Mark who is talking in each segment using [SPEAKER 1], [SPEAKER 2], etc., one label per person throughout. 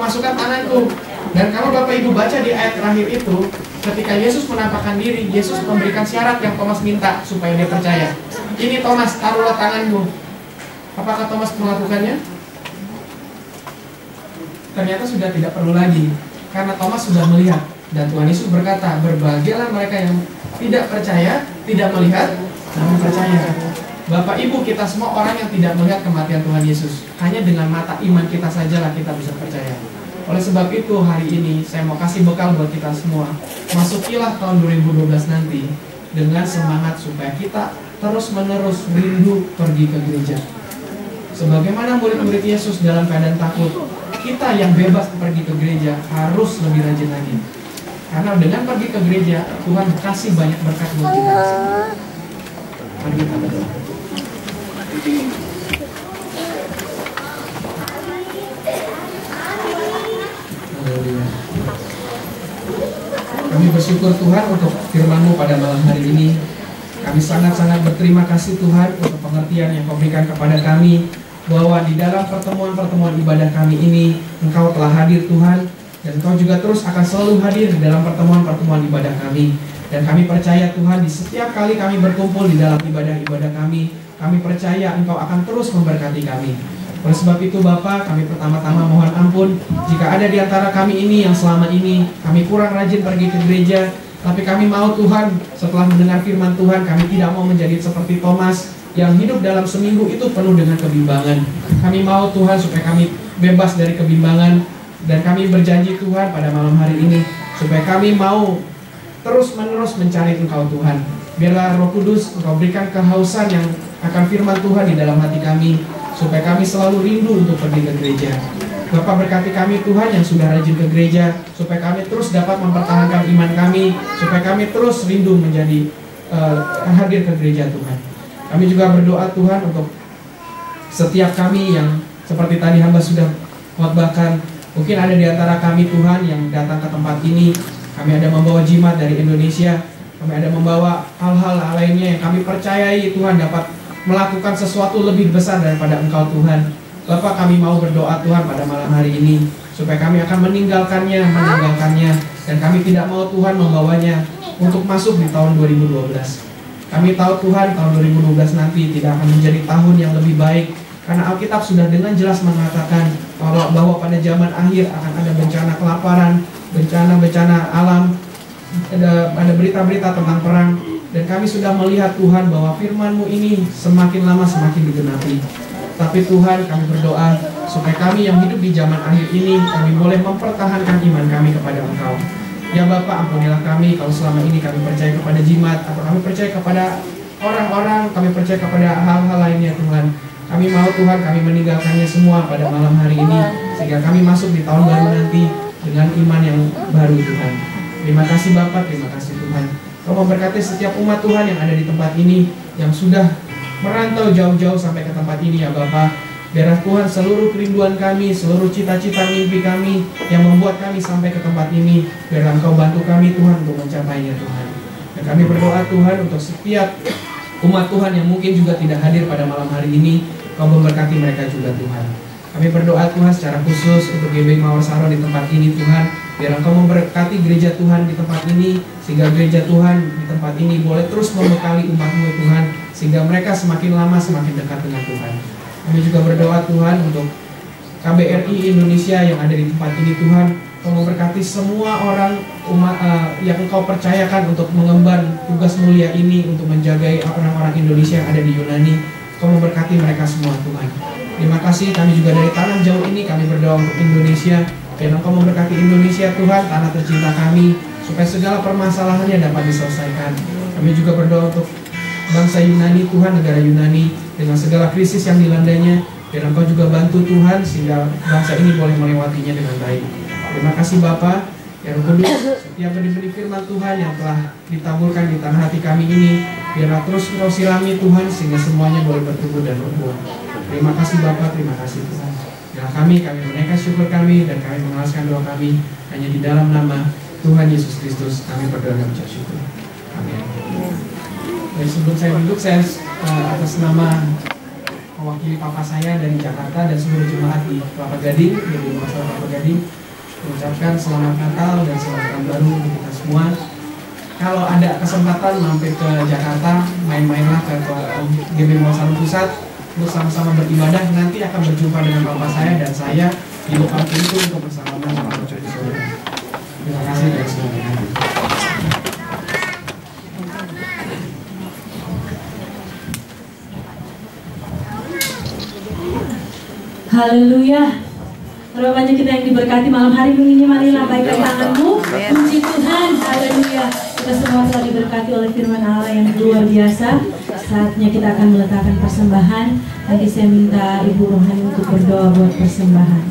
[SPEAKER 1] memasukkan tanganku. Dan kalau Bapak Ibu baca di ayat terakhir itu, ketika Yesus menampakkan diri, Yesus memberikan syarat yang Thomas minta supaya dia percaya. Ini Thomas, taruhlah tanganmu. Apakah Thomas melakukannya? Ternyata sudah tidak perlu lagi, karena Thomas sudah melihat. Dan Tuhan Yesus berkata, berbahagialah mereka yang tidak percaya, tidak melihat, namun percaya. Bapak Ibu, kita semua orang yang tidak melihat kematian Tuhan Yesus. Hanya dengan mata iman kita sajalah kita bisa percaya. Oleh sebab itu hari ini saya mau kasih bekal buat kita semua. Masukilah tahun 2012 nanti dengan semangat supaya kita terus-menerus rindu pergi ke gereja. Sebagaimana murid-murid Yesus dalam keadaan takut, kita yang bebas pergi ke gereja harus lebih rajin lagi. Karena dengan pergi ke gereja, Tuhan kasih banyak berkat buat kita. Mari kita berdoa. Kami bersyukur Tuhan untuk firman-Mu pada malam hari ini. Kami sangat-sangat berterima kasih Tuhan untuk pengertian yang Kau berikan kepada kami, bahwa di dalam pertemuan-pertemuan ibadah kami ini Engkau telah hadir Tuhan, dan Engkau juga terus akan selalu hadir di dalam pertemuan-pertemuan ibadah kami. Dan kami percaya Tuhan, di setiap kali kami berkumpul di dalam ibadah-ibadah kami percaya Engkau akan terus memberkati kami. Oleh sebab itu Bapa, kami pertama-tama mohon ampun jika ada di antara kami ini yang selama ini kami kurang rajin pergi ke gereja. Tapi kami mau Tuhan, setelah mendengar firman Tuhan, kami tidak mau menjadi seperti Thomas yang hidup dalam seminggu itu penuh dengan kebimbangan. Kami mau Tuhan supaya kami bebas dari kebimbangan. Dan kami berjanji Tuhan pada malam hari ini, supaya kami mau terus-menerus mencari Engkau Tuhan. Biarlah Roh Kudus Engkau berikan kehausan yang akan firman Tuhan di dalam hati kami, supaya kami selalu rindu untuk pergi ke gereja. Bapa, berkati kami Tuhan yang sudah rajin ke gereja, supaya kami terus dapat mempertahankan iman kami, supaya kami terus rindu menjadi hadir ke gereja Tuhan. Kami juga berdoa Tuhan untuk setiap kami yang seperti tadi hamba sudah khotbahkan. Mungkin ada di antara kami Tuhan yang datang ke tempat ini, kami ada membawa jimat dari Indonesia, kami ada membawa hal-hal lainnya yang kami percayai Tuhan dapat melakukan sesuatu lebih besar daripada Engkau Tuhan. Bapak, kami mau berdoa Tuhan pada malam hari ini, supaya kami akan meninggalkannya, dan kami tidak mau Tuhan membawanya untuk masuk di tahun 2012. Kami tahu Tuhan, tahun 2012 nanti tidak akan menjadi tahun yang lebih baik, karena Alkitab sudah dengan jelas mengatakan bahwa pada zaman akhir akan ada bencana kelaparan, bencana alam, ada berita-berita tentang perang. Dan kami sudah melihat Tuhan bahwa firman-Mu ini semakin lama semakin digenapi. Tapi Tuhan, kami berdoa supaya kami yang hidup di zaman akhir ini, kami boleh mempertahankan iman kami kepada Engkau. Ya Bapa, ampunilah kami kalau selama ini kami percaya kepada jimat, atau kami percaya kepada orang-orang, kami percaya kepada hal-hal lainnya Tuhan. Kami mau Tuhan, kami meninggalkannya semua pada malam hari ini, sehingga kami masuk di tahun baru nanti dengan iman yang baru Tuhan. Terima kasih Bapa, terima kasih Tuhan. Kau memberkati setiap umat Tuhan yang ada di tempat ini, yang sudah merantau jauh-jauh sampai ke tempat ini ya Bapa. Biarlah Tuhan seluruh kerinduan kami, seluruh cita-cita mimpi kami yang membuat kami sampai ke tempat ini, biarlah Engkau bantu kami Tuhan untuk mencapainya Tuhan. Dan kami berdoa Tuhan untuk setiap umat Tuhan yang mungkin juga tidak hadir pada malam hari ini, Kau memberkati mereka juga Tuhan. Kami berdoa Tuhan secara khusus untuk GBI Mawar Saron di tempat ini Tuhan. Biar Engkau memberkati gereja Tuhan di tempat ini, sehingga gereja Tuhan di tempat ini boleh terus membekali umat-Mu Tuhan, sehingga mereka semakin lama semakin dekat dengan Tuhan. Kami juga berdoa Tuhan untuk KBRI Indonesia yang ada di tempat ini Tuhan. Kau memberkati semua orang umat yang Engkau percayakan untuk mengemban tugas mulia ini, untuk menjagai orang-orang Indonesia yang ada di Yunani. Kau memberkati mereka semua Tuhan. Terima kasih, kami juga dari tanah jauh ini kami berdoa untuk Indonesia. Dan Engkau memberkati Indonesia Tuhan, tanah tercinta kami, supaya segala permasalahannya dapat diselesaikan. Kami juga berdoa untuk bangsa Yunani Tuhan, negara Yunani, dengan segala krisis yang dilandanya. Biar Engkau juga bantu Tuhan, sehingga bangsa ini boleh melewatinya dengan baik. Terima kasih Bapa, ya Roh Kudus, setiap benih-benih firman Tuhan yang telah ditaburkan di tanah hati kami ini, biarlah terus Engkau sirami Tuhan, sehingga semuanya boleh bertumbuh dan berbuah. Terima kasih Bapa, terima kasih Tuhan. Ya kami menaikkan syukur kami, dan kami mengalaskan doa kami hanya di dalam nama Tuhan Yesus Kristus. Kami berdoa dan mengucap syukur. Amin. Sebelum saya duduk, saya atas nama mewakili papa saya dari Jakarta dan seluruh jemaat di Kelapa Gading, di masyarakat Kelapa Gading, mengucapkan selamat Natal dan selamat tahun baru untuk kita semua. Kalau ada kesempatan mampir ke Jakarta, main-mainlah ke GBI Mawaslu Pusat untuk sama-sama beribadah. Nanti akan berjumpa dengan papa saya dan saya di depan pintu untuk bersalaman sama cucu saudara. Terima kasih dan semoga.
[SPEAKER 2] Haleluya. Berapa banyak kita yang diberkati malam hari ini, marilah baikkan tanganmu, puji Tuhan. Haleluya. Kita semua telah diberkati oleh firman Allah yang luar biasa. Saatnya kita akan meletakkan persembahan. Nanti saya minta Ibu Rohani untuk berdoa buat persembahan.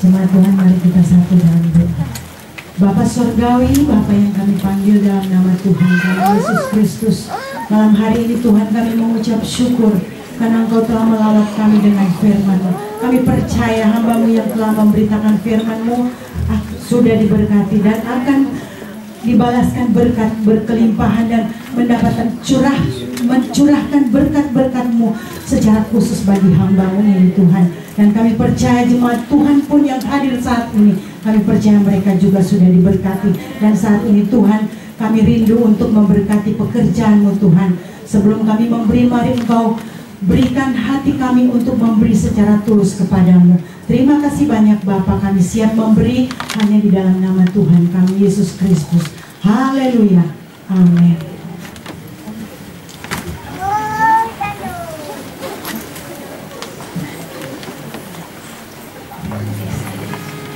[SPEAKER 2] Jemaat Tuhan, mari kita satu dalam doa. Bapa Surgawi, Bapa yang kami panggil dalam nama Tuhan kami Yesus Kristus, malam hari ini Tuhan kami mengucap syukur karena Engkau telah melawat kami dengan firman-Mu. Kami percaya hamba-Mu yang telah memberitakan firman-Mu sudah diberkati dan akan dibalaskan berkat berkelimpahan dan mendapatkan mencurahkan berkat-berkat-Mu secara khusus bagi hamba-Mu ini Tuhan. Dan kami percaya jemaat Tuhan pun yang hadir saat ini, kami percaya mereka juga sudah diberkati. Dan saat ini Tuhan, kami rindu untuk memberkati pekerjaan-Mu Tuhan. Sebelum kami memberi, mari Engkau berikan hati kami untuk memberi secara tulus kepadamu. Terima kasih banyak Bapa, kami siap memberi hanya di dalam nama Tuhan kami Yesus Kristus. Haleluya. Amin.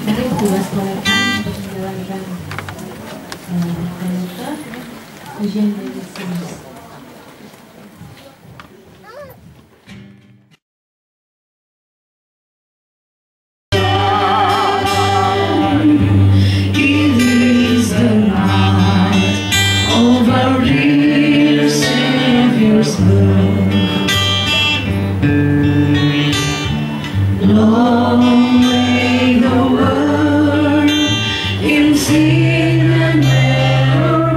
[SPEAKER 2] Mari tugas kolektif untuk menjalankan ujian dari sini.
[SPEAKER 3] In sin and error.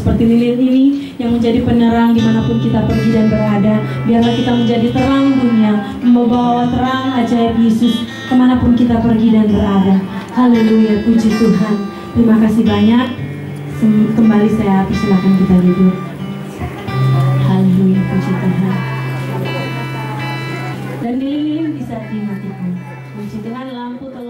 [SPEAKER 2] seperti lilin ini yang menjadi penerang dimanapun kita pergi dan berada. Biarlah kita menjadi terang dunia, membawa terang ajaib Yesus kemanapun kita pergi dan berada. Haleluya, puji Tuhan. Terima kasih banyak. Kembali saya persilakan kita duduk. Haleluya, puji Tuhan. Dan lilin bisa dimatikan. Puji Tuhan, lampu tolong.